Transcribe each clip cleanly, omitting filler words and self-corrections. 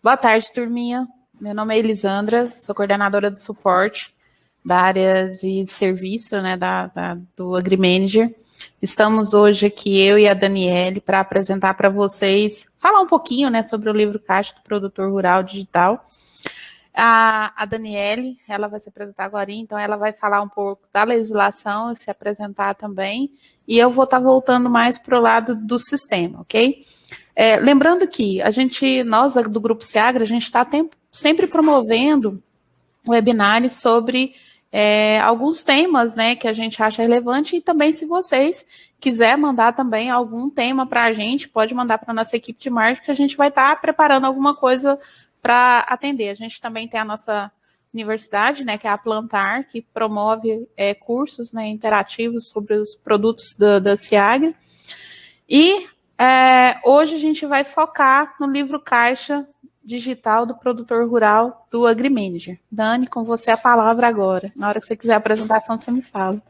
Boa tarde, turminha. Meu nome é Elisandra, sou coordenadora de suporte da área de serviço, né, do AgriManager. Estamos hoje aqui, eu e a Daniele, para apresentar para vocês, falar um pouquinho, né, sobre o livro Caixa do Produtor Rural Digital. A Daniele, ela vai se apresentar agora, então ela vai falar um pouco da legislação, se apresentar também, e eu vou estar voltando mais para o lado do sistema, ok? Lembrando que nós do Grupo Seagra, a gente está sempre promovendo webinários sobre alguns temas, né, que a gente acha relevante, e também se vocês quiser mandar também algum tema para a gente, pode mandar para a nossa equipe de marketing, que a gente vai estar preparando alguma coisa para atender. A gente também tem a nossa universidade, né, que é a Plantar, que promove cursos, né, interativos sobre os produtos da Seagra. E hoje a gente vai focar no livro Caixa Digital do Produtor Rural do AgriManager. Dani, com você a palavra agora. Na hora que você quiser a apresentação, você me fala.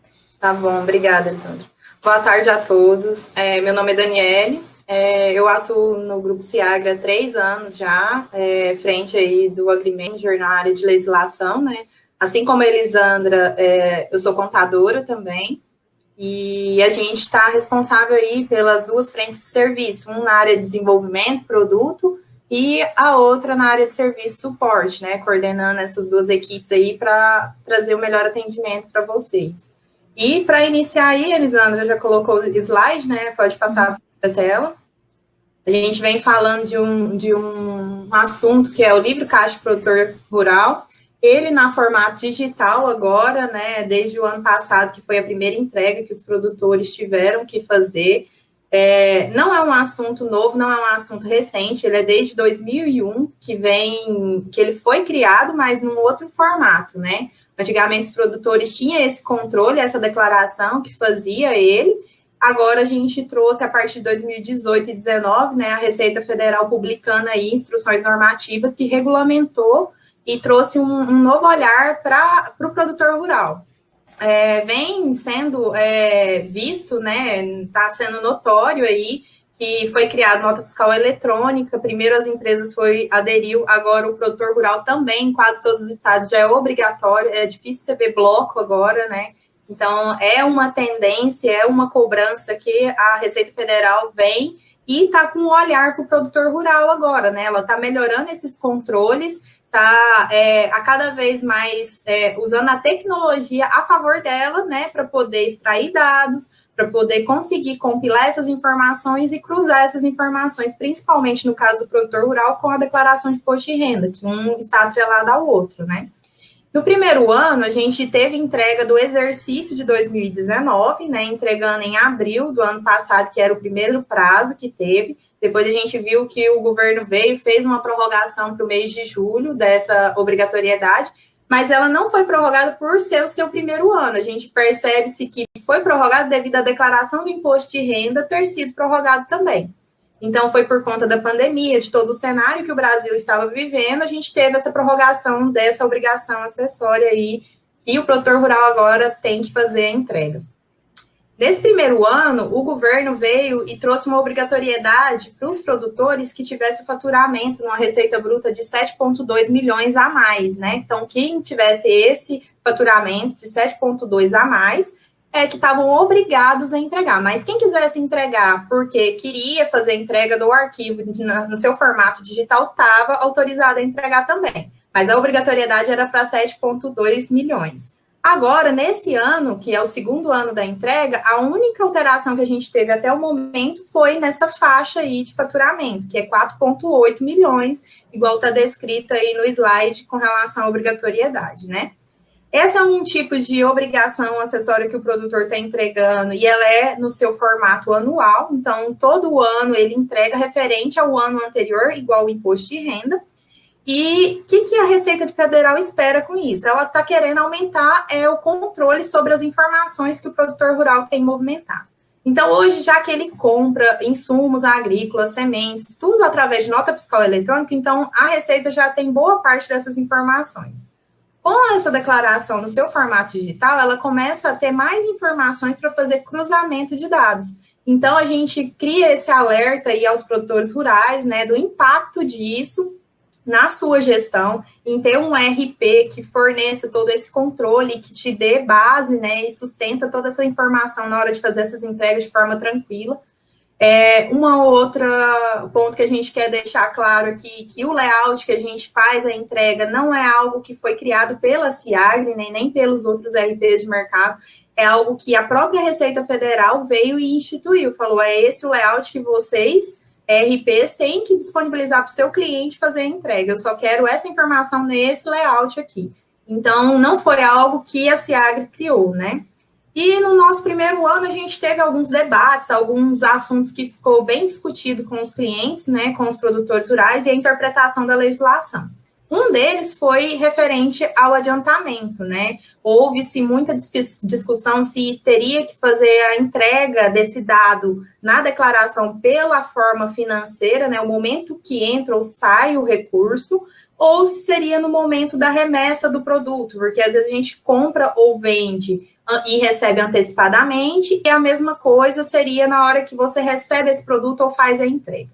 Tá bom, obrigada, Elisandra. Boa tarde a todos. Meu nome é Daniele. Eu atuo no Grupo Seagra há 3 anos já, frente aí do AgriManager na área de legislação, né? Assim como a Elisandra, eu sou contadora também. E a gente está responsável aí pelas 2 frentes de serviço, uma na área de desenvolvimento, produto, e a outra na área de serviço e suporte, né? Coordenando essas 2 equipes aí para trazer o melhor atendimento para vocês. E para iniciar aí, a Elisandra já colocou o slide, né? Pode passar a tela. A gente vem falando de um assunto que é o livro Caixa Produtor Rural. Ele na formato digital agora, né, desde o ano passado, que foi a primeira entrega que os produtores tiveram que fazer. Não é um assunto novo, não é um assunto recente, ele é desde 2001 que ele foi criado, mas num outro formato, né? Antigamente os produtores tinham esse controle, essa declaração que fazia ele. Agora a gente trouxe, a partir de 2018 e 2019, né, a Receita Federal publicando aí instruções normativas que regulamentou e trouxe um novo olhar para o produtor rural. Vem sendo visto, né, está sendo notório aí que foi criada nota fiscal eletrônica, primeiro as empresas aderiu, agora o produtor rural também, em quase todos os estados já é obrigatório, é difícil você ver bloco agora, né, então é uma tendência, é uma cobrança que a Receita Federal vem e está com um olhar para o produtor rural agora, né, ela está melhorando esses controles, está a cada vez mais usando a tecnologia a favor dela, né, para poder extrair dados, para poder conseguir compilar essas informações e cruzar essas informações, principalmente no caso do produtor rural, com a declaração de imposto de renda, que um está atrelado ao outro, né. No primeiro ano, a gente teve entrega do exercício de 2019, né, entregando em abril do ano passado, que era o primeiro prazo que teve. Depois a gente viu que o governo veio e fez uma prorrogação para o mês de julho dessa obrigatoriedade, mas ela não foi prorrogada por ser o seu primeiro ano. A gente percebe-se que foi prorrogado devido à declaração do imposto de renda ter sido prorrogado também. Então, foi por conta da pandemia, de todo o cenário que o Brasil estava vivendo, a gente teve essa prorrogação dessa obrigação acessória aí, que o produtor rural agora tem que fazer a entrega. Nesse primeiro ano, o governo veio e trouxe uma obrigatoriedade para os produtores que tivessem o faturamento numa receita bruta de 7,2 milhões a mais, né? Então, quem tivesse esse faturamento de 7,2 a mais, que estavam obrigados a entregar. Mas quem quisesse entregar porque queria fazer a entrega do arquivo no seu formato digital, estava autorizado a entregar também. Mas a obrigatoriedade era para 7,2 milhões. Agora, nesse ano, que é o segundo ano da entrega, a única alteração que a gente teve até o momento foi nessa faixa aí de faturamento, que é 4,8 milhões, igual está descrita aí no slide com relação à obrigatoriedade, né? Esse é um tipo de obrigação acessória que o produtor está entregando e ela é no seu formato anual, então todo ano ele entrega referente ao ano anterior, igual o imposto de renda. E o que a Receita Federal espera com isso? Ela está querendo aumentar o controle sobre as informações que o produtor rural tem movimentado. Então, hoje, já que ele compra insumos agrícolas, sementes, tudo através de nota fiscal eletrônica, então a Receita já tem boa parte dessas informações. Com essa declaração no seu formato digital, ela começa a ter mais informações para fazer cruzamento de dados. Então, a gente cria esse alerta aí aos produtores rurais, né, do impacto disso na sua gestão, em ter um RP que forneça todo esse controle, que te dê base, né, e sustenta toda essa informação na hora de fazer essas entregas de forma tranquila. Uma outra ponto que a gente quer deixar claro aqui, que o layout que a gente faz a entrega não é algo que foi criado pela Ciagre, nem pelos outros RPs de mercado, é algo que a própria Receita Federal veio e instituiu, falou, é esse o layout que vocês, RPs, têm que disponibilizar para o seu cliente fazer a entrega, eu só quero essa informação nesse layout aqui. Então, não foi algo que a Ciagre criou, né? E no nosso primeiro ano, a gente teve alguns debates, alguns assuntos que ficou bem discutido com os clientes, né, com os produtores rurais, e a interpretação da legislação. Um deles foi referente ao adiantamento, né? Houve-se muita discussão se teria que fazer a entrega desse dado na declaração pela forma financeira, né? O momento que entra ou sai o recurso, ou se seria no momento da remessa do produto, porque às vezes a gente compra ou vende e recebe antecipadamente, e a mesma coisa seria na hora que você recebe esse produto ou faz a entrega.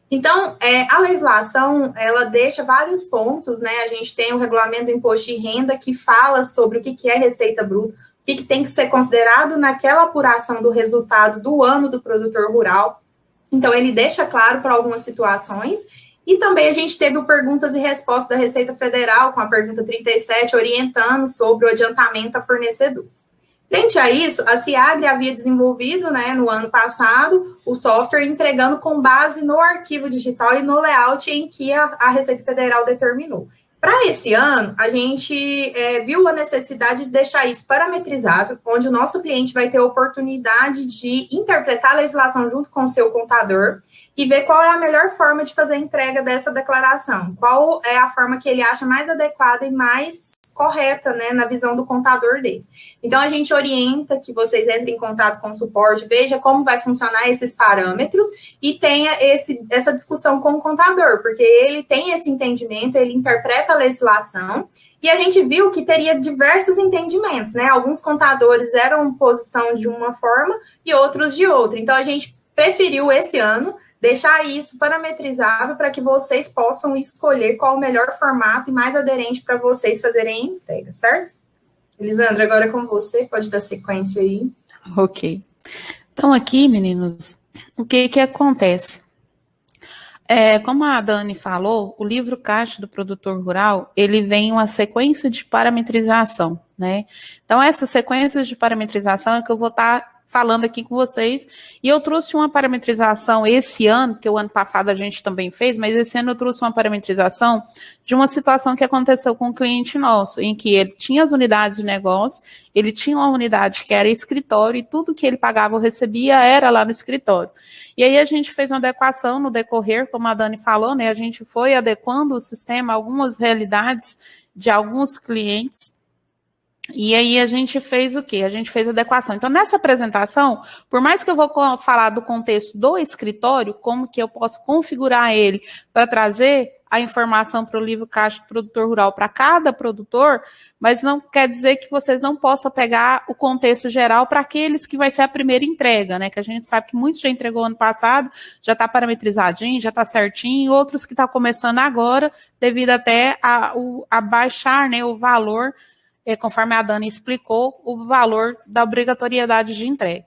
Então, a legislação, ela deixa vários pontos, né? A gente tem o regulamento do imposto de renda que fala sobre o que é receita bruta, o que tem que ser considerado naquela apuração do resultado do ano do produtor rural. Então, ele deixa claro para algumas situações. E também a gente teve o perguntas e respostas da Receita Federal, com a pergunta 37, orientando sobre o adiantamento a fornecedores. Frente a isso, a Ciagre havia desenvolvido, né, no ano passado, o software entregando com base no arquivo digital e no layout em que a Receita Federal determinou. Para esse ano, a gente viu a necessidade de deixar isso parametrizável, onde o nosso cliente vai ter a oportunidade de interpretar a legislação junto com o seu contador e ver qual é a melhor forma de fazer a entrega dessa declaração, qual é a forma que ele acha mais adequada e mais correta, né, na visão do contador dele. Então, a gente orienta que vocês entrem em contato com o suporte, veja como vai funcionar esses parâmetros e tenha essa discussão com o contador, porque ele tem esse entendimento, ele interpreta a legislação, e a gente viu que teria diversos entendimentos, né? Alguns contadores eram posição de uma forma e outros de outra. Então, a gente preferiu esse ano deixar isso parametrizável para que vocês possam escolher qual o melhor formato e mais aderente para vocês fazerem a entrega, certo? Elisandra, agora é com você, pode dar sequência aí. Ok. Então, aqui, meninos, o que acontece? Como a Dani falou, o livro Caixa do Produtor Rural, ele vem uma sequência de parametrização, né? Então, essas sequências de parametrização é que eu vou estar falando aqui com vocês, e eu trouxe uma parametrização esse ano, que o ano passado a gente também fez, mas esse ano eu trouxe uma parametrização de uma situação que aconteceu com um cliente nosso, em que ele tinha as unidades de negócio, ele tinha uma unidade que era escritório, e tudo que ele pagava ou recebia era lá no escritório. E aí a gente fez uma adequação no decorrer, como a Dani falou, né, a gente foi adequando o sistema a algumas realidades de alguns clientes. E aí a gente fez o quê? A gente fez adequação. Então, nessa apresentação, por mais que eu vou falar do contexto do escritório, como que eu posso configurar ele para trazer a informação para o livro Caixa do Produtor Rural para cada produtor, mas não quer dizer que vocês não possam pegar o contexto geral para aqueles que vai ser a primeira entrega, né? Que a gente sabe que muitos já entregou ano passado, já está parametrizadinho, já está certinho, outros que estão começando agora, devido até a baixar, né, o valor, conforme a Dani explicou, o valor da obrigatoriedade de entrega.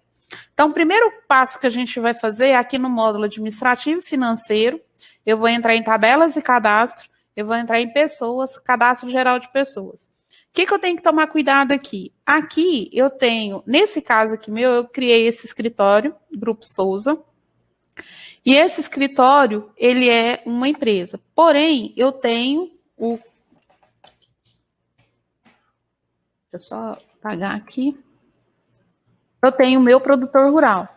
Então, o primeiro passo que a gente vai fazer é aqui no módulo administrativo e financeiro, eu vou entrar em tabelas e cadastro, eu vou entrar em pessoas, cadastro geral de pessoas. O que eu tenho que tomar cuidado aqui? Aqui eu tenho, nesse caso aqui meu, eu criei esse escritório, Grupo Souza, e esse escritório, ele é uma empresa. Porém, eu tenho o... Deixa eu só apagar aqui. Eu tenho o meu produtor rural.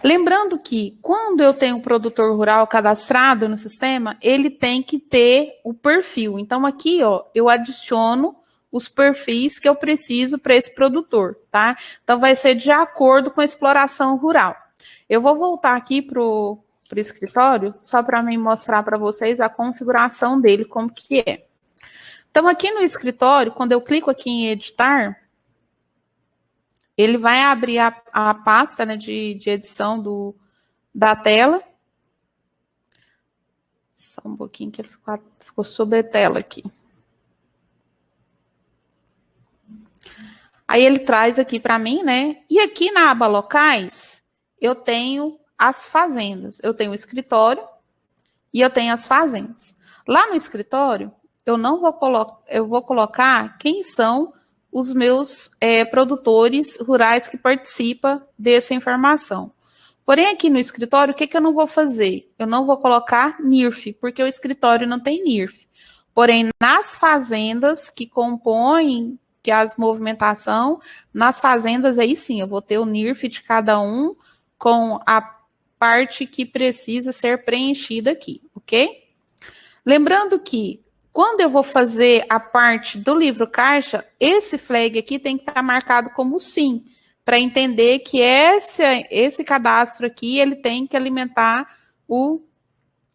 Lembrando que, quando eu tenho um produtor rural cadastrado no sistema, ele tem que ter o perfil. Então, aqui, ó, eu adiciono os perfis que eu preciso para esse produtor, tá? Então, vai ser de acordo com a exploração rural. Eu vou voltar aqui para o escritório, só para me mostrar para vocês a configuração dele, como que é. Então, aqui no escritório, quando eu clico aqui em editar, ele vai abrir a pasta, né, de edição da tela. Só um pouquinho que ele ficou sobre a tela aqui. Aí ele traz aqui para mim, né? E aqui na aba locais, eu tenho as fazendas. Eu tenho o escritório e eu tenho as fazendas. Lá no escritório, eu vou colocar quem são os meus produtores rurais que participam dessa informação. Porém, aqui no escritório, o que eu não vou fazer? Eu não vou colocar NIRF, porque o escritório não tem NIRF. Porém, nas fazendas que compõem que as movimentação, nas fazendas, aí sim, eu vou ter o NIRF de cada um com a parte que precisa ser preenchida aqui, ok? Lembrando que, quando eu vou fazer a parte do livro caixa, esse flag aqui tem que estar marcado como sim, para entender que esse cadastro aqui, ele tem que alimentar o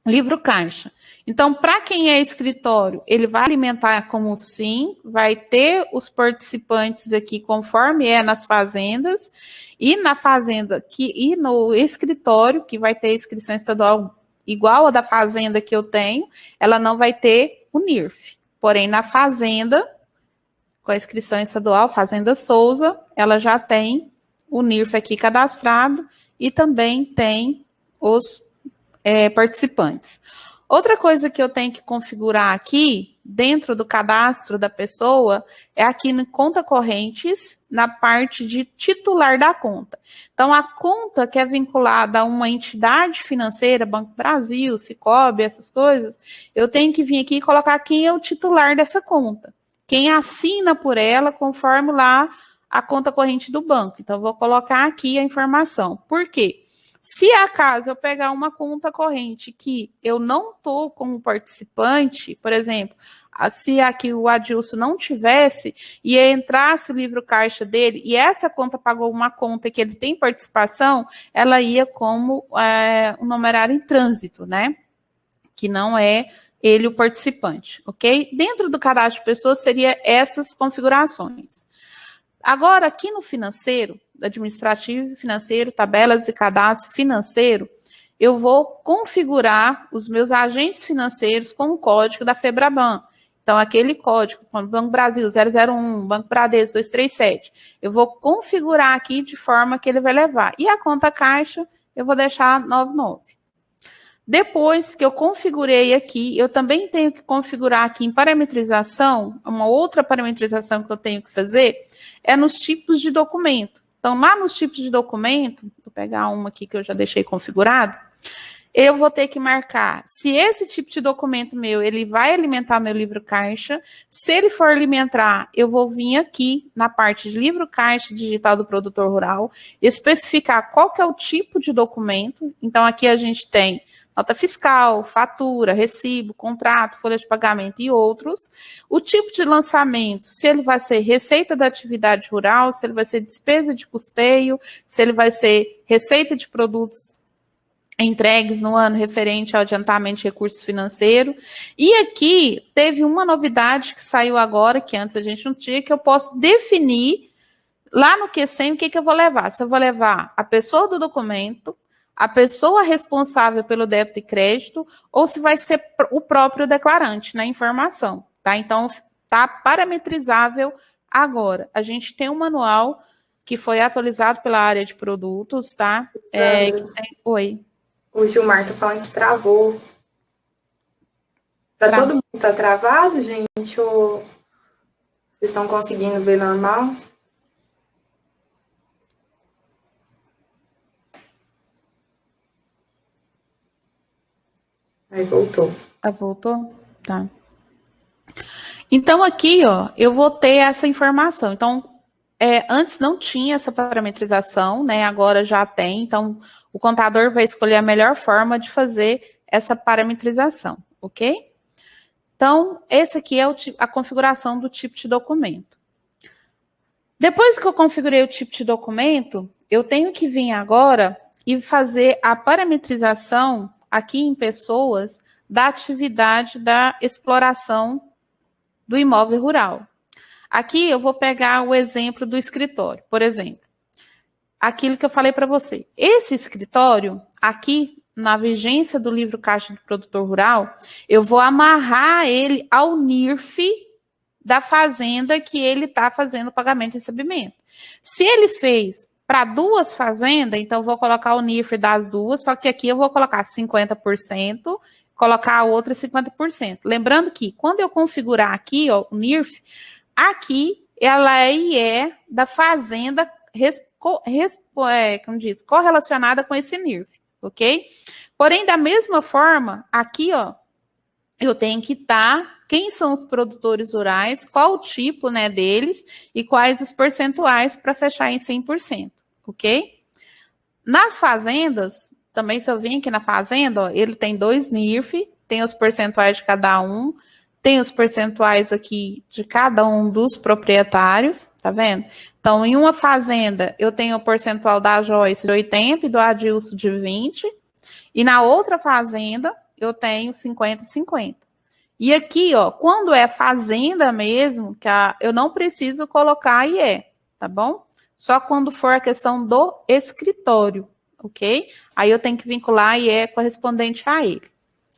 livro caixa. Então, para quem é escritório, ele vai alimentar como sim, vai ter os participantes aqui conforme é nas fazendas, e na fazenda e no escritório, que vai ter inscrição estadual igual a da fazenda que eu tenho, ela não vai ter o NIRF. Porém, na fazenda, com a inscrição estadual, Fazenda Souza, ela já tem o NIRF aqui cadastrado e também tem os participantes. Outra coisa que eu tenho que configurar aqui, dentro do cadastro da pessoa, é aqui no Conta Correntes, na parte de titular da conta. Então, a conta que é vinculada a uma entidade financeira, Banco Brasil, Sicoob, essas coisas, eu tenho que vir aqui e colocar quem é o titular dessa conta. Quem assina por ela, conforme lá a conta corrente do banco. Então, eu vou colocar aqui a informação. Por quê? Se acaso eu pegar uma conta corrente que eu não estou como participante, por exemplo, se aqui o Adilson não tivesse e entrasse o livro caixa dele e essa conta pagou uma conta que ele tem participação, ela ia como um numerário em trânsito, né? Que não é ele o participante, ok? Dentro do cadastro de pessoas seria essas configurações. Agora, aqui no financeiro, administrativo, financeiro, tabelas e cadastro financeiro, eu vou configurar os meus agentes financeiros com o código da FEBRABAN. Então, aquele código, Banco Brasil 001, Banco Bradesco 237, eu vou configurar aqui de forma que ele vai levar. E a conta caixa, eu vou deixar 99. Depois que eu configurei aqui, eu também tenho que configurar aqui em parametrização, uma outra parametrização que eu tenho que fazer, é nos tipos de documento. Então, lá nos tipos de documento, vou pegar uma aqui que eu já deixei configurado, eu vou ter que marcar se esse tipo de documento meu, ele vai alimentar meu livro caixa. Se ele for alimentar, eu vou vir aqui na parte de livro caixa digital do produtor rural, especificar qual que é o tipo de documento. Então, aqui a gente tem nota fiscal, fatura, recibo, contrato, folha de pagamento e outros. O tipo de lançamento, se ele vai ser receita da atividade rural, se ele vai ser despesa de custeio, se ele vai ser receita de produtos entregues no ano referente ao adiantamento de recurso financeiro. E aqui teve uma novidade que saiu agora, que antes a gente não tinha, que eu posso definir lá no QCM o que eu vou levar. Se eu vou levar a pessoa do documento, a pessoa responsável pelo débito e crédito, ou se vai ser o próprio declarante na informação, tá? Então, tá parametrizável agora. A gente tem um manual que foi atualizado pela área de produtos, tá? Oi. O Gilmar tá falando que travou. Todo mundo tá travado, gente? Ou vocês estão conseguindo ver normal? Aí voltou. Voltou? Tá. Então, aqui, ó, eu vou ter essa informação. Então, antes não tinha essa parametrização, né? Agora já tem. Então, o contador vai escolher a melhor forma de fazer essa parametrização, ok? Então, esse aqui é a configuração do tipo de documento. Depois que eu configurei o tipo de documento, eu tenho que vir agora e fazer a parametrização aqui em pessoas da atividade da exploração do imóvel rural. Aqui eu vou pegar o exemplo do escritório, por exemplo. Aquilo que eu falei para você. Esse escritório, aqui na vigência do livro Caixa do Produtor Rural, eu vou amarrar ele ao NIRF da fazenda que ele está fazendo o pagamento e recebimento. Se ele fez para 2 fazendas, então eu vou colocar o NIRF das 2, só que aqui eu vou colocar 50%, colocar a outra 50%. Lembrando que quando eu configurar aqui, ó, o NIRF, aqui ela é da fazenda correlacionada com esse NIRF, ok? Porém, da mesma forma, aqui, ó, eu tenho que estar quem são os produtores rurais, qual o tipo, né, deles e quais os percentuais para fechar em 100%, ok? Nas fazendas, também se eu vim aqui na fazenda, ó, ele tem 2 NIRF, tem os percentuais de cada um, tem os percentuais aqui de cada um dos proprietários, tá vendo? Então, em uma fazenda, eu tenho o percentual da Joyce de 80 e do Adilson de 20, e na outra fazenda, eu tenho 50-50. E aqui, ó, quando é fazenda mesmo, eu não preciso colocar IE, tá bom? Só quando for a questão do escritório, ok? Aí eu tenho que vincular IE correspondente a ele.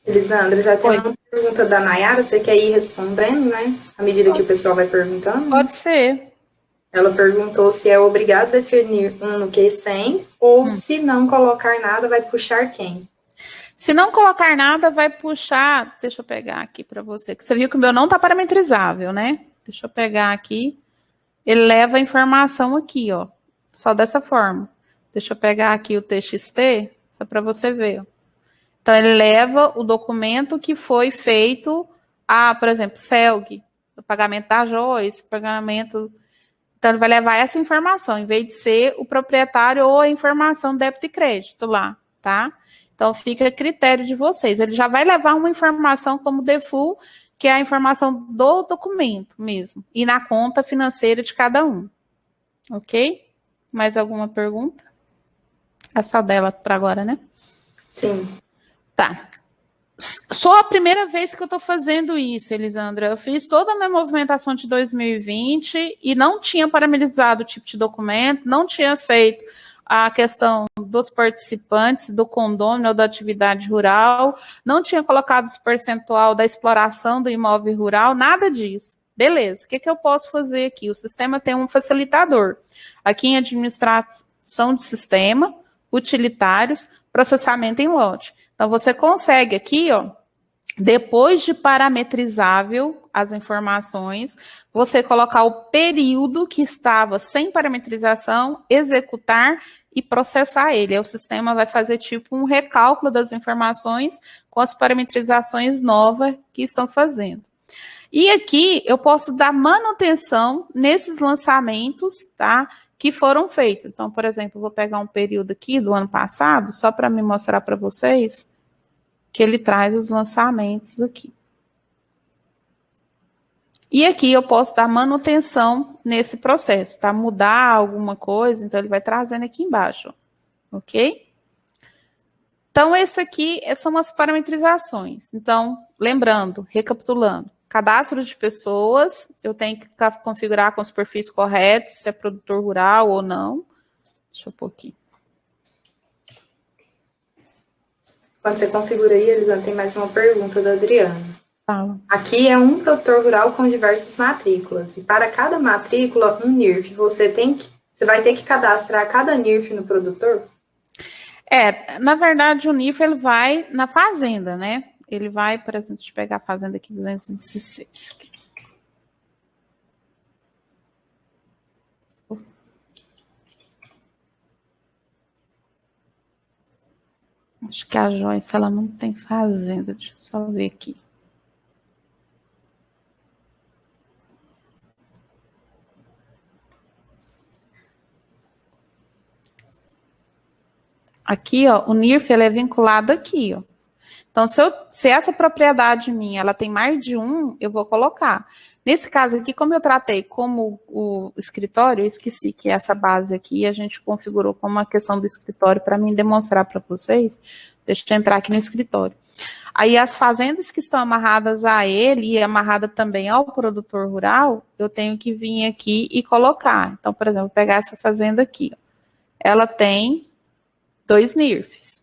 Elisandra, já tem uma pergunta da Nayara, você quer ir respondendo, né? À medida que o pessoal vai perguntando? Pode ser. Ela perguntou se é obrigado a definir um no Q100 ou se não colocar nada, vai puxar quem? Se não colocar nada, vai puxar... Deixa eu pegar aqui para você. Você viu que o meu não está parametrizável, né? Deixa eu pegar aqui. Ele leva a informação aqui, ó. Só dessa forma. Deixa eu pegar aqui o TXT, só para você ver. Então, ele leva o documento que foi feito, por exemplo, CELG, o pagamento da Joyce, pagamento... Então, ele vai levar essa informação, em vez de ser o proprietário ou a informação débito e crédito lá, tá? Então, fica a critério de vocês. Ele já vai levar uma informação como default, que é a informação do documento mesmo, e na conta financeira de cada um. Ok? Mais alguma pergunta? É só dela para agora, né? Sim. Tá. Só a primeira vez que eu estou fazendo isso, Elisandra. Eu fiz toda a minha movimentação de 2020 e não tinha parametrizado o tipo de documento, não tinha feito a questão dos participantes do condômino ou da atividade rural, não tinha colocado o percentual da exploração do imóvel rural, nada disso. Beleza, o que eu posso fazer aqui? O sistema tem um facilitador. Aqui em administração de sistema, utilitários, processamento em lote. Então, você consegue aqui, ó, depois de parametrizável as informações, você colocar o período que estava sem parametrização, executar e processar ele. Aí o sistema vai fazer tipo um recálculo das informações com as parametrizações novas que estão fazendo. E aqui eu posso dar manutenção nesses lançamentos, tá? Que foram feitos. Então, por exemplo, eu vou pegar um período aqui do ano passado, só para me mostrar para vocês que ele traz os lançamentos aqui. E aqui eu posso dar manutenção nesse processo, tá? Mudar alguma coisa, então ele vai trazendo aqui embaixo, ok? Então, esse aqui são as parametrizações. Então, lembrando, recapitulando, cadastro de pessoas, eu tenho que configurar com os perfis corretos, se é produtor rural ou não. Deixa eu pôr aqui. Quando você configura aí, Elisandra, tem mais uma pergunta da Adriana. Fala. Aqui é um produtor rural com diversas matrículas. E para cada matrícula, um NIRF. Você vai ter que cadastrar cada NIRF no produtor? Na verdade, o NIRF ele vai na fazenda, né? Ele vai, por exemplo, deixa eu pegar a fazenda aqui, 216. Acho que a Joyce, ela não tem fazenda. Deixa eu só ver aqui. Aqui, ó, o NIRF ele é vinculado aqui, ó. Então, se essa propriedade minha, ela tem mais de um, eu vou colocar. Nesse caso aqui, como eu tratei como o escritório, eu esqueci que essa base aqui a gente configurou como uma questão do escritório para mim demonstrar para vocês. Deixa eu entrar aqui no escritório. Aí, as fazendas que estão amarradas a ele e amarrada também ao produtor rural, eu tenho que vir aqui e colocar. Então, por exemplo, vou pegar essa fazenda aqui. Ó. Ela tem 2 NIRFs.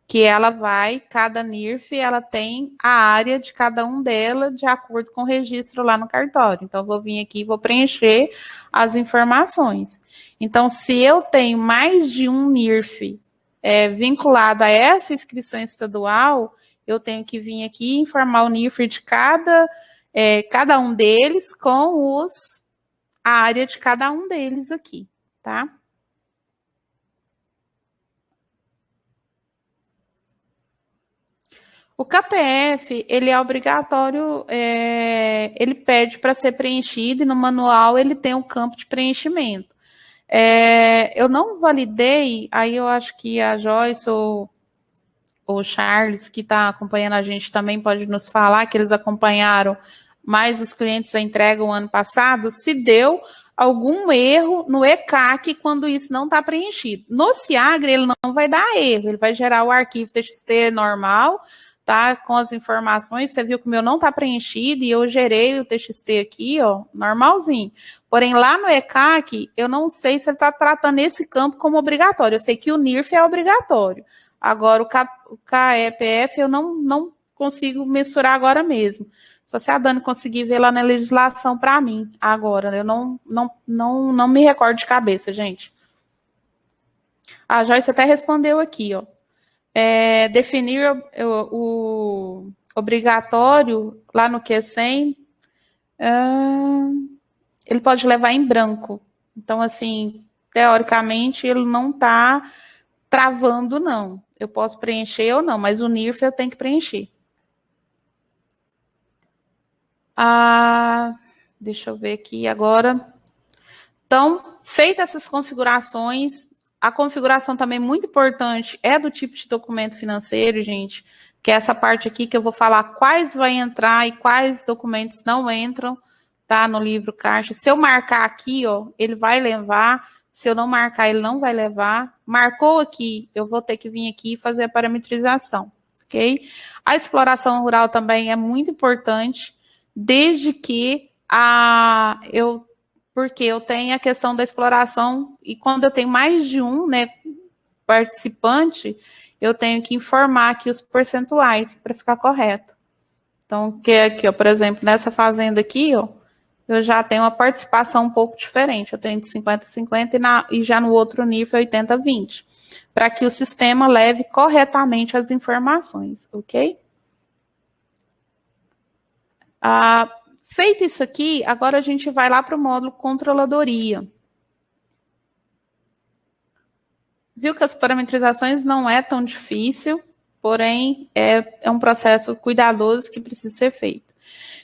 que ela vai, cada NIRF, ela tem a área de cada um dela de acordo com o registro lá no cartório. Então, eu vou vir aqui e vou preencher as informações. Então, se eu tenho mais de um NIRF vinculado a essa inscrição estadual, eu tenho que vir aqui e informar o NIRF de cada um deles com a área de cada um deles aqui, tá? O CPF, ele é obrigatório, ele pede para ser preenchido e no manual ele tem um campo de preenchimento. Eu não validei, aí eu acho que a Joyce ou o Charles, que está acompanhando a gente, também pode nos falar que eles acompanharam mais os clientes a entrega o ano passado, se deu algum erro no ECAC quando isso não está preenchido. No SIAGRE, ele não vai dar erro, ele vai gerar o arquivo TXT normal, tá? Com as informações, você viu que o meu não está preenchido e eu gerei o TXT aqui, ó, normalzinho. Porém, lá no ECAC, eu não sei se ele está tratando esse campo como obrigatório. Eu sei que o NIRF é obrigatório. Agora, o CEPF eu não consigo mensurar agora mesmo. Só se a Dani conseguir ver lá na legislação para mim agora. Eu não me recordo de cabeça, gente. A Joyce até respondeu aqui, ó. Definir o obrigatório lá no Q100, ele pode levar em branco. Então, assim, teoricamente, ele não está travando, não. Eu posso preencher ou não, mas o NIRF eu tenho que preencher. Deixa eu ver aqui agora. Então, feitas essas configurações, a configuração também muito importante é do tipo de documento financeiro, gente, que é essa parte aqui que eu vou falar quais vai entrar e quais documentos não entram, tá, no livro caixa. Se eu marcar aqui, ó, ele vai levar. Se eu não marcar, ele não vai levar. Marcou aqui, eu vou ter que vir aqui e fazer a parametrização, ok? A exploração rural também é muito importante, desde que porque eu tenho a questão da exploração, e quando eu tenho mais de um, né, participante, eu tenho que informar aqui os percentuais para ficar correto. Então, que é aqui, ó, por exemplo, nessa fazenda aqui, ó, eu já tenho uma participação um pouco diferente. Eu tenho de 50-50 e já no outro nível 80-20. Para que o sistema leve corretamente as informações, ok? Feito isso aqui, agora a gente vai lá para o módulo controladoria. Viu que as parametrizações não é tão difícil, porém é um processo cuidadoso que precisa ser feito.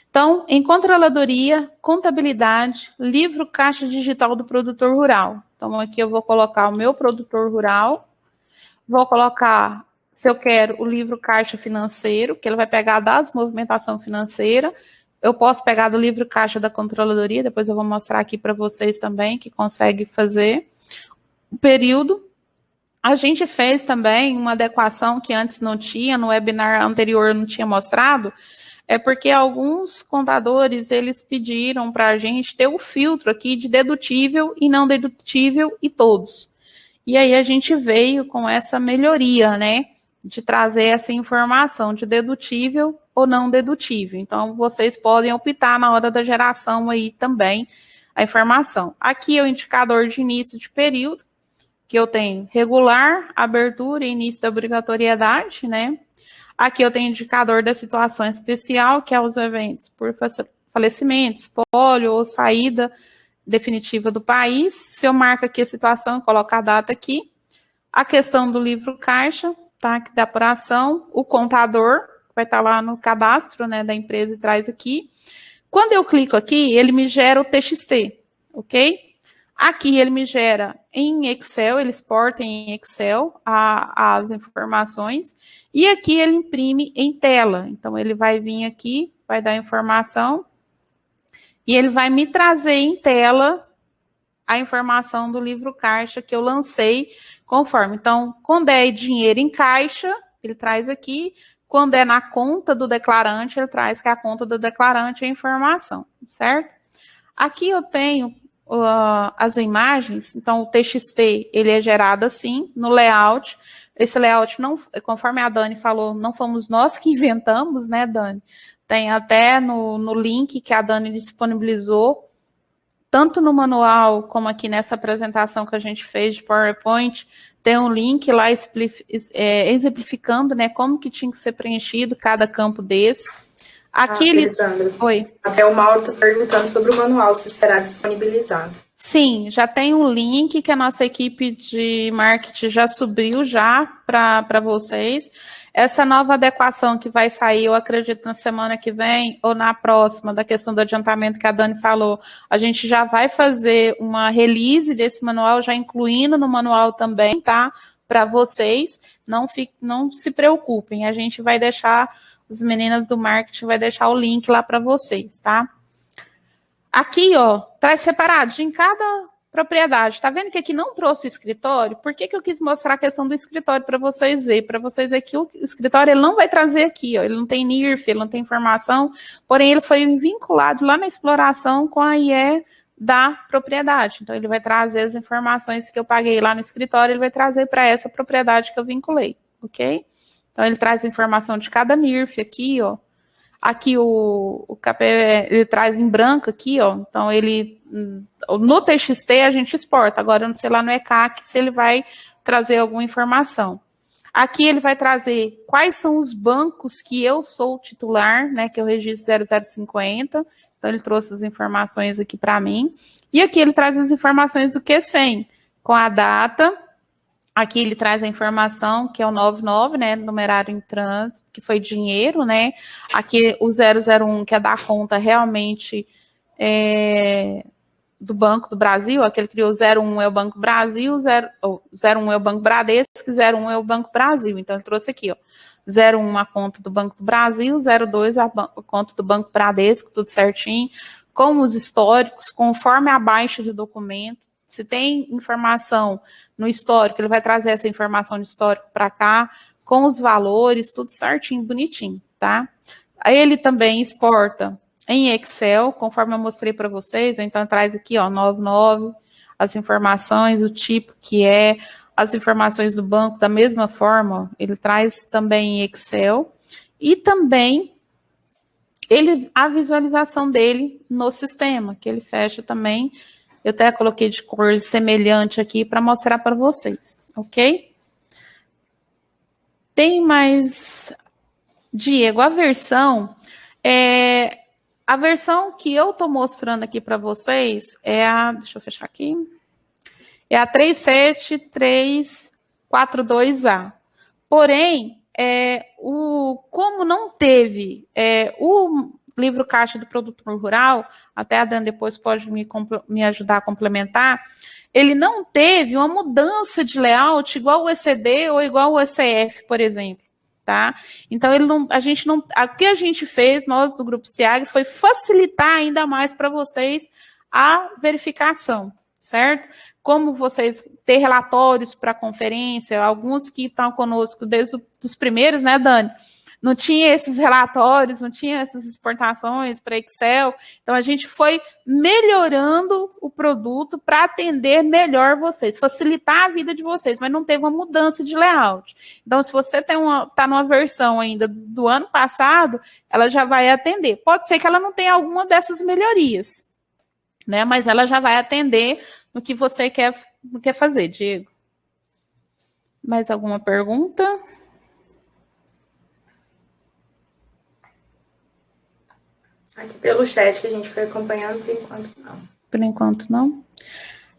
Então, em controladoria, contabilidade, livro caixa digital do produtor rural. Então, aqui eu vou colocar o meu produtor rural, vou colocar, se eu quero, o livro caixa financeiro, que ele vai pegar das movimentação financeira. Eu posso pegar do livro caixa da controladoria, depois eu vou mostrar aqui para vocês também, que consegue fazer. O período. A gente fez também uma adequação que antes não tinha, no webinar anterior eu não tinha mostrado, porque alguns contadores, eles pediram para a gente ter o filtro aqui de dedutível e não dedutível e todos. E aí a gente veio com essa melhoria, né, de trazer essa informação de dedutível ou não dedutível. Então, vocês podem optar na hora da geração aí também a informação. Aqui é o indicador de início de período, que eu tenho regular, abertura e início da obrigatoriedade, né? Aqui eu tenho indicador da situação especial, que é os eventos por falecimento, espólio ou saída definitiva do país. Se eu marco aqui a situação, coloco a data aqui. A questão do livro caixa, tá? Que da apuração. O contador, vai estar lá no cadastro, né, da empresa e traz aqui. Quando eu clico aqui, ele me gera o TXT, ok? Aqui ele me gera em Excel, ele exporta em Excel as informações, e aqui ele imprime em tela. Então, ele vai vir aqui, vai dar a informação, e ele vai me trazer em tela a informação do livro caixa que eu lancei conforme. Então, quando é dinheiro em caixa, ele traz aqui. Quando é na conta do declarante, ele traz que a conta do declarante é a informação, certo? Aqui eu tenho as imagens, então o TXT ele é gerado assim, no layout, esse layout, não, conforme a Dani falou, não fomos nós que inventamos, né, Dani? Tem até no link que a Dani disponibilizou, tanto no manual como aqui nessa apresentação que a gente fez de PowerPoint, tem um link lá exemplificando, né, como que tinha que ser preenchido cada campo desse. Aqui Elisandra, oi. Até o Mauro está perguntando sobre o manual, se será disponibilizado. Sim, já tem um link que a nossa equipe de marketing já subiu já para vocês. Essa nova adequação que vai sair, eu acredito, na semana que vem ou na próxima, da questão do adiantamento que a Dani falou, a gente já vai fazer uma release desse manual, já incluindo no manual também, tá? Para vocês, não se preocupem, a gente vai deixar, as meninas do marketing vai deixar o link lá para vocês, tá? Aqui, ó, traz separado em cada propriedade. Tá vendo que aqui não trouxe o escritório? Por que eu quis mostrar a questão do escritório para vocês verem? Para vocês verem que o escritório ele não vai trazer aqui, ó. Ele não tem NIRF, ele não tem informação, porém ele foi vinculado lá na exploração com a IE da propriedade. Então, ele vai trazer as informações que eu paguei lá no escritório, ele vai trazer para essa propriedade que eu vinculei, ok? Então, ele traz a informação de cada NIRF aqui, ó. Aqui o KP, ele traz em branco aqui, ó. Então, ele, no TXT a gente exporta. Agora, eu não sei lá no ECAC se ele vai trazer alguma informação. Aqui ele vai trazer quais são os bancos que eu sou titular, né, que eu registro 0050. Então, ele trouxe as informações aqui para mim. E aqui ele traz as informações do Q100, com a data. Aqui ele traz a informação, que é o 99, né, numerário em trânsito, que foi dinheiro, né. Aqui o 001, que é da conta realmente do Banco do Brasil, aquele que criou 01 é o Banco Brasil, 01 é o Banco Bradesco, 01 é o Banco Brasil. Então, ele trouxe aqui, ó, 01 a conta do Banco do Brasil, 02 a conta do Banco Bradesco, tudo certinho, com os históricos, conforme a baixa do documento. Se tem informação no histórico, ele vai trazer essa informação de histórico para cá, com os valores, tudo certinho, bonitinho, tá? Aí ele também exporta em Excel, conforme eu mostrei para vocês, então traz aqui, ó, 99, as informações, o tipo que é, as informações do banco, da mesma forma, ele traz também em Excel, e também a visualização dele no sistema, que ele fecha também. Eu até coloquei de cor semelhante aqui para mostrar para vocês, ok? Tem mais, Diego, a versão que eu estou mostrando aqui para vocês é a, deixa eu fechar aqui, é a 37342A. Porém, como não teve o livro caixa do produtor rural, até a Dani depois pode me ajudar a complementar, ele não teve uma mudança de layout igual o ECD ou igual o ECF, por exemplo, tá? Então, o que a gente fez, nós do Grupo SEAGRE, foi facilitar ainda mais para vocês a verificação, certo? Como vocês ter relatórios para conferência, alguns que estão conosco desde os primeiros, né, Dani? Não tinha esses relatórios, não tinha essas exportações para Excel. Então, a gente foi melhorando o produto para atender melhor vocês, facilitar a vida de vocês, mas não teve uma mudança de layout. Então, se você está numa versão ainda do ano passado, ela já vai atender. Pode ser que ela não tenha alguma dessas melhorias, né? Mas ela já vai atender no que você quer fazer, Diego. Mais alguma pergunta? Aqui pelo chat que a gente foi acompanhando, por enquanto não. Por enquanto não?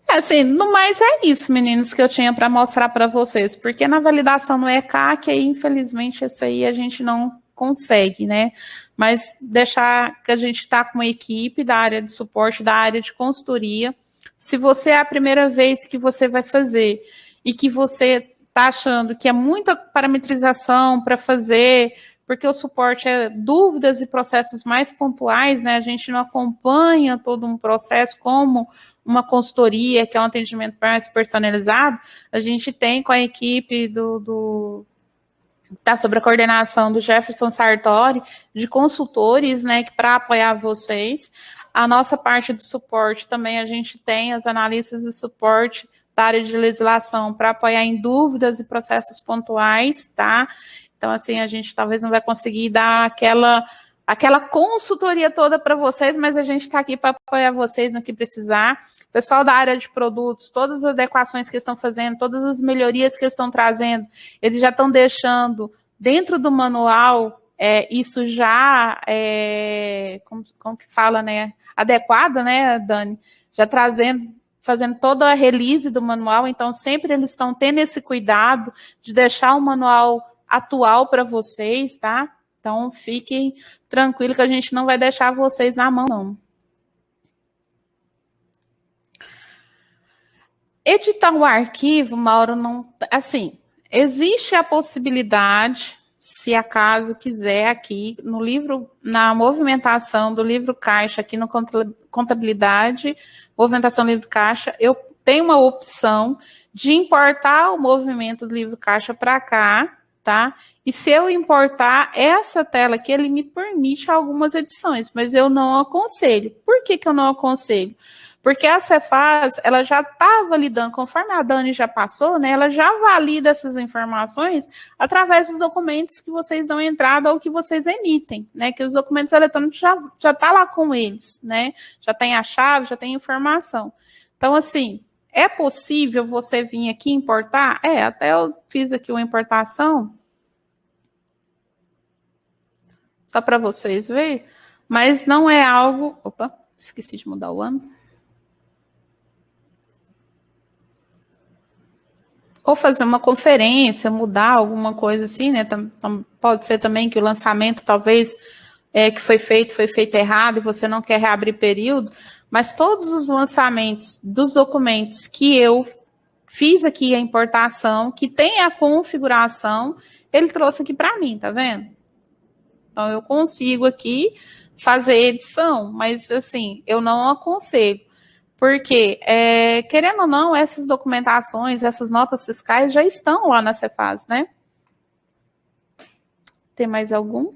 Assim, no mais é isso, meninos, que eu tinha para mostrar para vocês, porque na validação no ECAC, aí, infelizmente, essa aí a gente não consegue, né? Mas deixar que a gente está com uma equipe da área de suporte, da área de consultoria. Se você é a primeira vez que você vai fazer e que você está achando que é muita parametrização para fazer, porque o suporte é dúvidas e processos mais pontuais, né? A gente não acompanha todo um processo como uma consultoria, que é um atendimento mais personalizado. A gente tem com a equipe tá sob a coordenação do Jefferson Sartori, de consultores, né, para apoiar vocês. A nossa parte do suporte também, a gente tem as analistas de suporte da área de legislação para apoiar em dúvidas e processos pontuais, tá? Então, assim, a gente talvez não vai conseguir dar aquela consultoria toda para vocês, mas a gente está aqui para apoiar vocês no que precisar. O pessoal da área de produtos, todas as adequações que estão fazendo, todas as melhorias que estão trazendo, eles já estão deixando dentro do manual, isso já como que fala, né? Adequado, né, Dani? Já fazendo toda a release do manual, então sempre eles estão tendo esse cuidado de deixar o manual atual para vocês, tá? Então fiquem tranquilos que a gente não vai deixar vocês na mão, não. Editar o arquivo, Mauro, não... Assim, existe a possibilidade, se acaso quiser, aqui no livro, na movimentação do livro caixa, aqui no contabilidade, movimentação livro caixa, eu tenho uma opção de importar o movimento do livro caixa para cá, tá? E se eu importar essa tela aqui, ele me permite algumas edições, mas eu não aconselho. Por que eu não aconselho? Porque a Cefaz, ela já está validando, conforme a Dani já passou, né? Ela já valida essas informações através dos documentos que vocês dão entrada ou que vocês emitem, né? Que os documentos eletrônicos já tá lá com eles, né? Já tem a chave, já tem informação. Então, assim, é possível você vir aqui importar? Até eu fiz aqui uma importação, só para vocês verem, mas não é algo... Opa, esqueci de mudar o ano. Ou fazer uma conferência, mudar alguma coisa assim, né? Pode ser também que o lançamento, talvez, que foi feito errado e você não quer reabrir período, mas todos os lançamentos dos documentos que eu fiz aqui a importação, que tem a configuração, ele trouxe aqui para mim, tá vendo? Então, eu consigo aqui fazer edição, mas, assim, eu não aconselho. Porque, querendo ou não, essas documentações, essas notas fiscais já estão lá na Cefaz, né? Tem mais algum?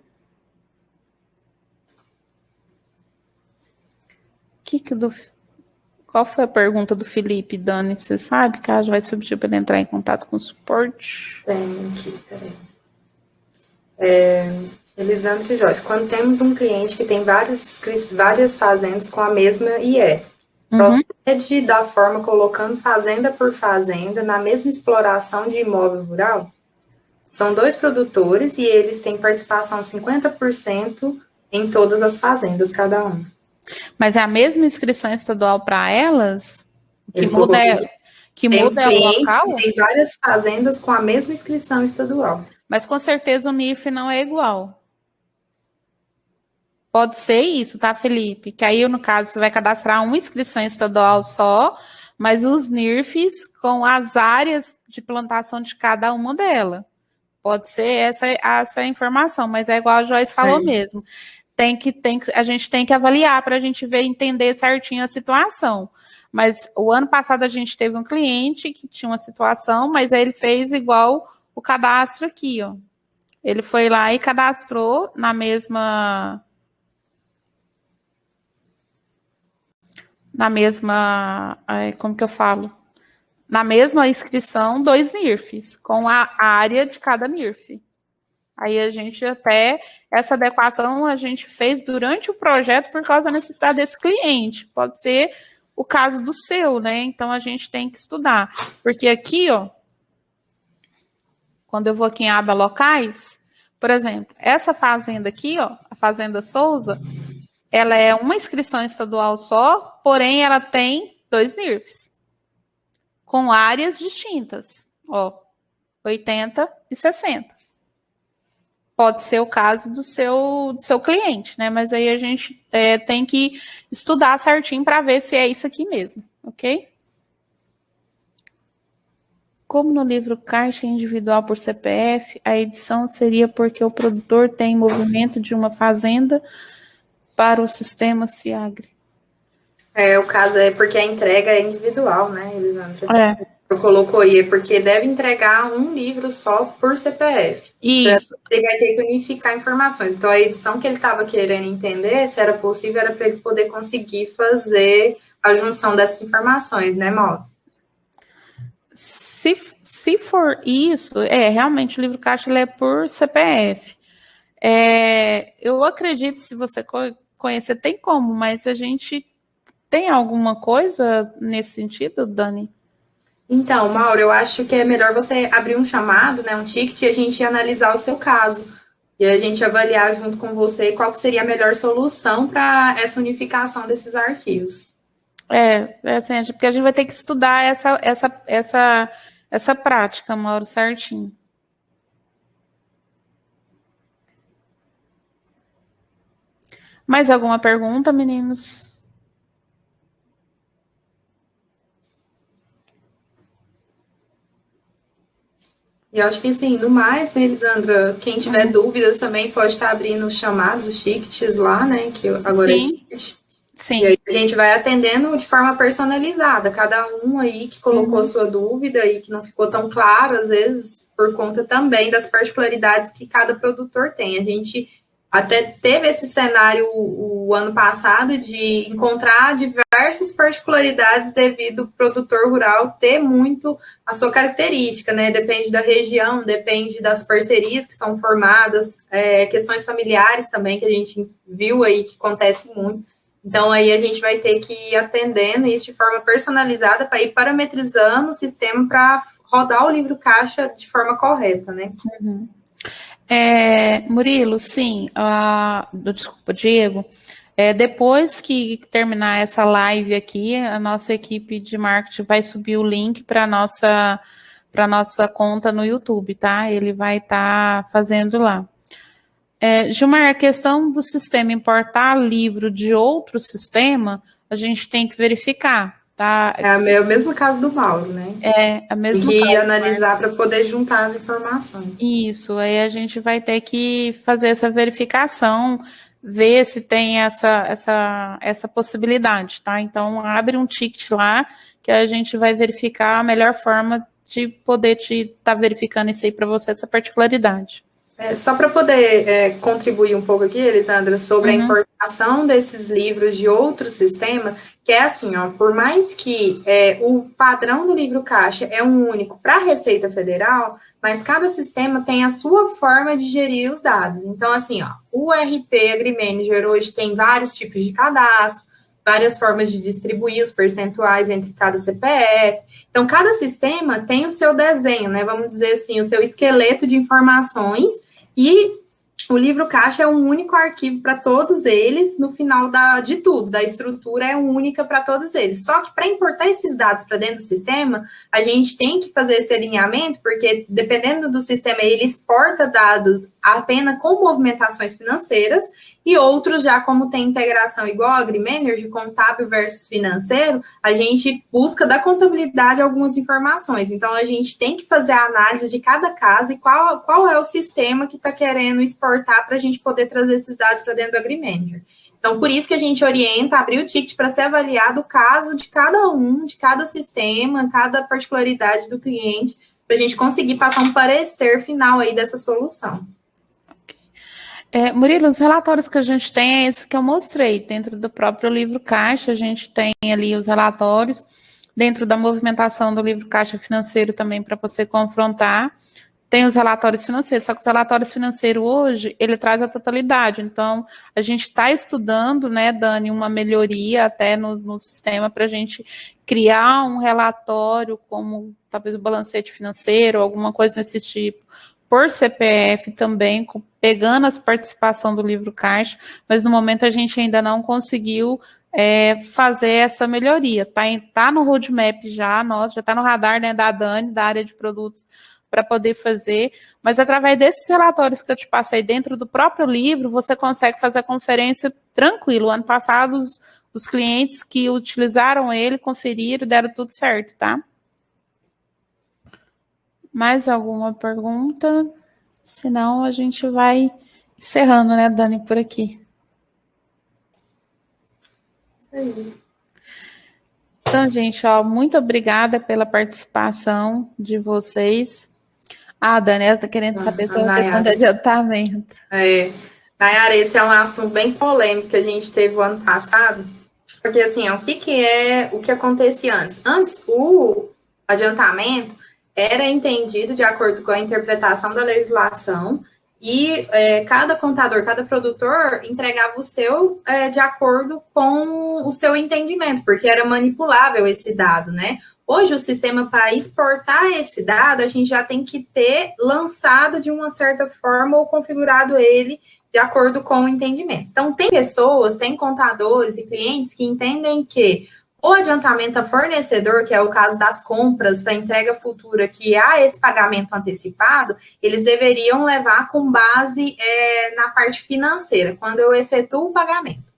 Qual foi a pergunta do Felipe, Dani? Você sabe? Caso vai subir para ele entrar em contato com o suporte? Tem aqui, peraí. Elisandro e Joyce, quando temos um cliente que tem várias fazendas com a mesma IE, procede da forma colocando fazenda por fazenda na mesma exploração de imóvel rural? São 2 produtores e eles têm participação 50% em todas as fazendas, cada um. Mas é a mesma inscrição estadual para elas? Que muda é o local? Tem várias fazendas com a mesma inscrição estadual. Mas com certeza o NIF não é igual. Pode ser isso, tá, Felipe? Que aí, no caso, você vai cadastrar uma inscrição estadual só, mas os NIRFs com as áreas de plantação de cada uma delas. Pode ser essa informação, mas é igual a Joyce falou mesmo. A gente tem que avaliar para a gente entender certinho a situação. Mas o ano passado a gente teve um cliente que tinha uma situação, mas aí ele fez igual o cadastro aqui, ó. Ele foi lá e cadastrou na mesma, como que eu falo? Na mesma inscrição, 2 NIRFs, com a área de cada NIRF. Aí a gente essa adequação a gente fez durante o projeto por causa da necessidade desse cliente. Pode ser o caso do seu, né? Então a gente tem que estudar. Porque aqui, ó, quando eu vou aqui em aba locais, por exemplo, essa fazenda aqui, ó, a Fazenda Souza, ela é uma inscrição estadual só, porém ela tem 2 NIRFs, com áreas distintas, ó, 80 e 60. Pode ser o caso do seu cliente, né? Mas aí a gente tem que estudar certinho para ver se é isso aqui mesmo, ok? Como no livro caixa individual por CPF, a edição seria porque o produtor tem movimento de uma fazenda para o sistema Ciagre. O caso é porque a entrega é individual, né, Elisandra? Eu colocou aí, porque deve entregar um livro só por CPF. Isso. Então, ele vai ter que unificar informações. Então, a edição que ele estava querendo entender, se era possível, era para ele poder conseguir fazer a junção dessas informações, né, Mauro? Se for isso, realmente o livro caixa ele é por CPF. Eu acredito, se você conhecer, tem como, mas a gente tem alguma coisa nesse sentido, Dani? Então, Mauro, eu acho que é melhor você abrir um chamado, né, um ticket, e a gente analisar o seu caso. E a gente avaliar junto com você qual que seria a melhor solução para essa unificação desses arquivos. Assim, porque a gente vai ter que estudar essa prática, Mauro, certinho. Mais alguma pergunta, meninos? E eu acho que, sim, no mais, né, Elisandra, quem tiver dúvidas também pode estar abrindo os chamados, os tickets lá, né, que agora é ticket. Sim. E aí a gente vai atendendo de forma personalizada, cada um aí que colocou sua dúvida e que não ficou tão claro, às vezes, por conta também das particularidades que cada produtor tem. A gente até teve esse cenário o ano passado de encontrar diversas particularidades devido ao produtor rural ter muito a sua característica, né? Depende da região, depende das parcerias que são formadas, questões familiares também, que a gente viu aí que acontece muito. Então, aí a gente vai ter que ir atendendo isso de forma personalizada para ir parametrizando o sistema para rodar o livro caixa de forma correta, né? Murilo, sim. Desculpa, Diego. Depois que terminar essa live aqui, a nossa equipe de marketing vai subir o link para nossa conta no YouTube, tá? Ele vai estar fazendo lá. Gilmar, a questão do sistema importar livro de outro sistema, a gente tem que verificar, tá? É o mesmo caso do Mauro, né? A mesma tem que analisar para poder juntar as informações. Isso, aí a gente vai ter que fazer essa verificação, ver se tem essa possibilidade, tá? Então, abre um ticket lá, que a gente vai verificar a melhor forma de poder estar verificando isso aí para você, essa particularidade. Só para poder contribuir um pouco aqui, Elisandra, sobre a importação desses livros de outro sistema, que é assim, ó, por mais que o padrão do livro caixa é um único para a Receita Federal, mas cada sistema tem a sua forma de gerir os dados. Então, assim, ó, o RP AgriManager hoje tem vários tipos de cadastro, várias formas de distribuir os percentuais entre cada CPF. Então, cada sistema tem o seu desenho, né? Vamos dizer assim, o seu esqueleto de informações. E o livro caixa é um único arquivo para todos eles, no final de tudo, da estrutura é única para todos eles. Só que para importar esses dados para dentro do sistema, a gente tem que fazer esse alinhamento, porque dependendo do sistema, ele exporta dados apenas com movimentações financeiras, e outros já como tem integração igual a AgriManager, contábil versus financeiro, a gente busca da contabilidade algumas informações. Então, a gente tem que fazer a análise de cada caso e qual é o sistema que está querendo exportar para a gente poder trazer esses dados para dentro do AgriManager. Então, por isso que a gente orienta a abrir o ticket para ser avaliado o caso de cada um, de cada sistema, cada particularidade do cliente, para a gente conseguir passar um parecer final aí dessa solução. Murilo, os relatórios que a gente tem é esse que eu mostrei. Dentro do próprio livro caixa, a gente tem ali os relatórios. Dentro da movimentação do livro caixa financeiro também, para você confrontar, tem os relatórios financeiros. Só que os relatórios financeiros hoje, ele traz a totalidade. Então, a gente está estudando, né, Dani, uma melhoria até no sistema para a gente criar um relatório como talvez o balancete financeiro, alguma coisa desse tipo, por CPF também, pegando as participações do livro caixa, mas no momento a gente ainda não conseguiu fazer essa melhoria. Tá no roadmap já está no radar, né, da Dani, da área de produtos, para poder fazer, mas através desses relatórios que eu te passei dentro do próprio livro, você consegue fazer a conferência tranquilo. Ano passado, os clientes que utilizaram ele, conferiram, deram tudo certo, tá? Mais alguma pergunta? Senão a gente vai encerrando, né, Dani, por aqui. Então, gente, muito obrigada pela participação de vocês. A Daniela está querendo saber sobre a questão de adiantamento. Nayara, esse é um assunto bem polêmico que a gente teve o ano passado, porque assim, o que acontece antes? Antes, o adiantamento era entendido de acordo com a interpretação da legislação e cada contador, cada produtor entregava o seu de acordo com o seu entendimento, porque era manipulável esse dado, né? Hoje, o sistema, para exportar esse dado, a gente já tem que ter lançado de uma certa forma ou configurado ele de acordo com o entendimento. Então, tem pessoas, tem contadores e clientes que entendem que o adiantamento a fornecedor, que é o caso das compras para entrega futura, que há esse pagamento antecipado, eles deveriam levar com base na parte financeira, quando eu efetuo o pagamento.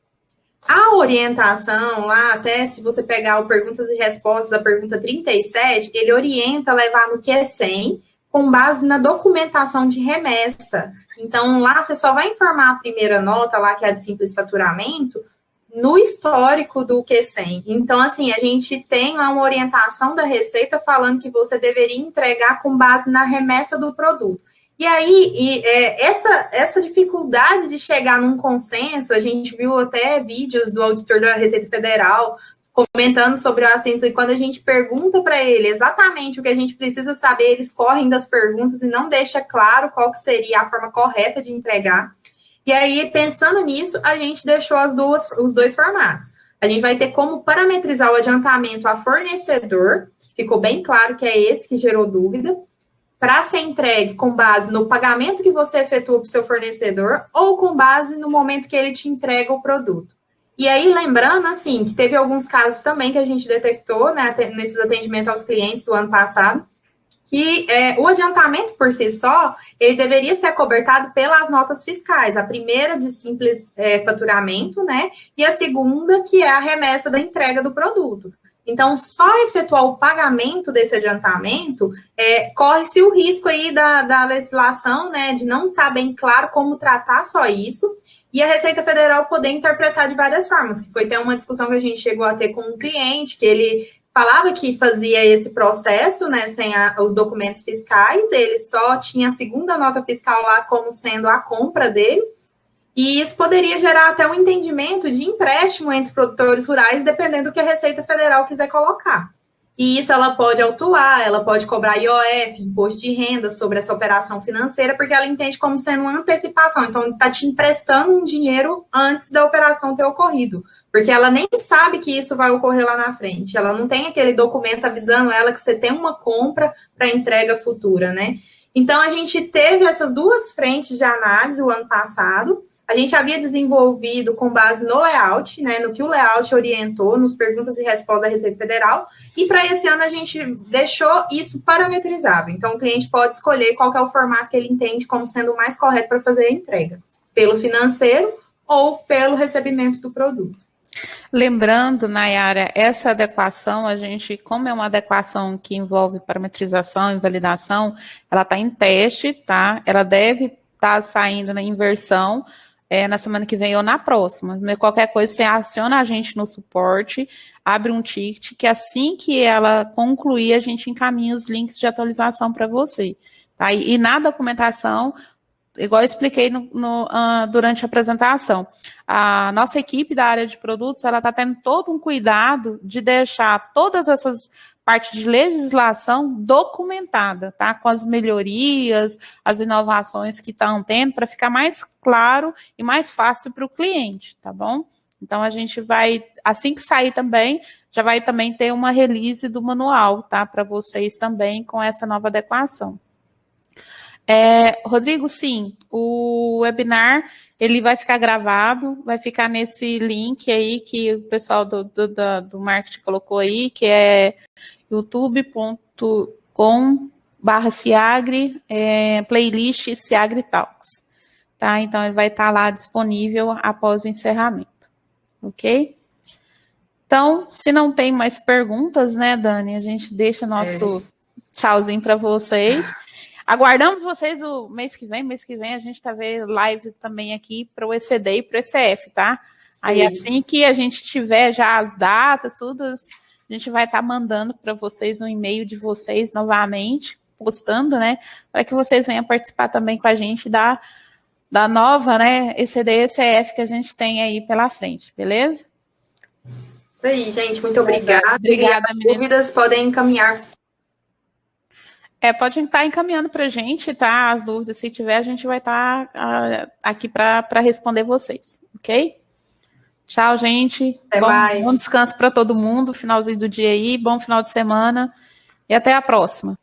A orientação lá, até se você pegar o perguntas e respostas, a pergunta 37, ele orienta a levar no Q100 com base na documentação de remessa. Então, lá você só vai informar a primeira nota, lá que é a de simples faturamento, no histórico do Q100. Então, assim, a gente tem lá uma orientação da Receita falando que você deveria entregar com base na remessa do produto. E aí, essa dificuldade de chegar num consenso, a gente viu até vídeos do auditor da Receita Federal comentando sobre o assunto, e quando a gente pergunta para ele exatamente o que a gente precisa saber, eles correm das perguntas e não deixa claro qual que seria a forma correta de entregar. E aí, pensando nisso, a gente deixou os dois formatos. A gente vai ter como parametrizar o adiantamento a fornecedor, ficou bem claro que é esse que gerou dúvida, para ser entregue com base no pagamento que você efetua para o seu fornecedor ou com base no momento que ele te entrega o produto. E aí, lembrando, assim, que teve alguns casos também que a gente detectou, né, nesses atendimentos aos clientes do ano passado, que o adiantamento por si só, ele deveria ser acobertado pelas notas fiscais. A primeira de simples faturamento, né, e a segunda que é a remessa da entrega do produto. Então, só efetuar o pagamento desse adiantamento, corre-se o risco aí da legislação, né, de não estar bem claro como tratar só isso, e a Receita Federal poder interpretar de várias formas, que foi até uma discussão que a gente chegou a ter com um cliente, que ele falava que fazia esse processo, né, sem os documentos fiscais, ele só tinha a segunda nota fiscal lá como sendo a compra dele, e isso poderia gerar até um entendimento de empréstimo entre produtores rurais, dependendo do que a Receita Federal quiser colocar. E isso ela pode autuar, ela pode cobrar IOF, imposto de renda, sobre essa operação financeira, porque ela entende como sendo uma antecipação. Então, está te emprestando um dinheiro antes da operação ter ocorrido. Porque ela nem sabe que isso vai ocorrer lá na frente. Ela não tem aquele documento avisando ela que você tem uma compra para entrega futura, né? Então, a gente teve essas duas frentes de análise o ano passado. A gente havia desenvolvido com base no layout, né, no que o layout orientou, nos perguntas e respostas da Receita Federal, e para esse ano a gente deixou isso parametrizável. Então, o cliente pode escolher qual que é o formato que ele entende como sendo o mais correto para fazer a entrega, pelo financeiro ou pelo recebimento do produto. Lembrando, Nayara, essa adequação, como é uma adequação que envolve parametrização e validação, ela está em teste, tá? Ela deve estar saindo na inversão, na semana que vem ou na próxima. Mas qualquer coisa, você aciona a gente no suporte, abre um ticket, que assim que ela concluir, a gente encaminha os links de atualização para você. Tá? E na documentação, igual eu expliquei durante a apresentação, a nossa equipe da área de produtos, ela está tendo todo um cuidado de deixar todas essas parte de legislação documentada, tá? Com as melhorias, as inovações que estão tendo, para ficar mais claro e mais fácil para o cliente, tá bom? Então, a gente vai, assim que sair também, já vai também ter uma release do manual, tá? Para vocês também, com essa nova adequação. Rodrigo, sim, o webinar, ele vai ficar gravado, vai ficar nesse link aí que o pessoal do marketing colocou aí, que é youtube.com/Ciagre, playlist Ciagre Talks, tá? Então, ele vai estar lá disponível após o encerramento, ok? Então, se não tem mais perguntas, né, Dani, a gente deixa nosso tchauzinho para vocês. Aguardamos vocês o mês que vem. Mês que vem a gente tá vendo live também aqui para o ECD e para o ECF, tá? Aí assim que a gente tiver já as datas, tudo, a gente vai estar mandando para vocês um e-mail de vocês novamente, postando, né? Para que vocês venham participar também com a gente da nova, né? ECD e ECF que a gente tem aí pela frente, beleza? Isso aí, gente. Muito obrigada. Obrigada, dúvidas podem encaminhar. Pode estar encaminhando para a gente, tá? As dúvidas, se tiver, a gente vai estar aqui para responder vocês, ok? Tchau, gente. Até mais. Bom descanso para todo mundo, finalzinho do dia aí, bom final de semana e até a próxima.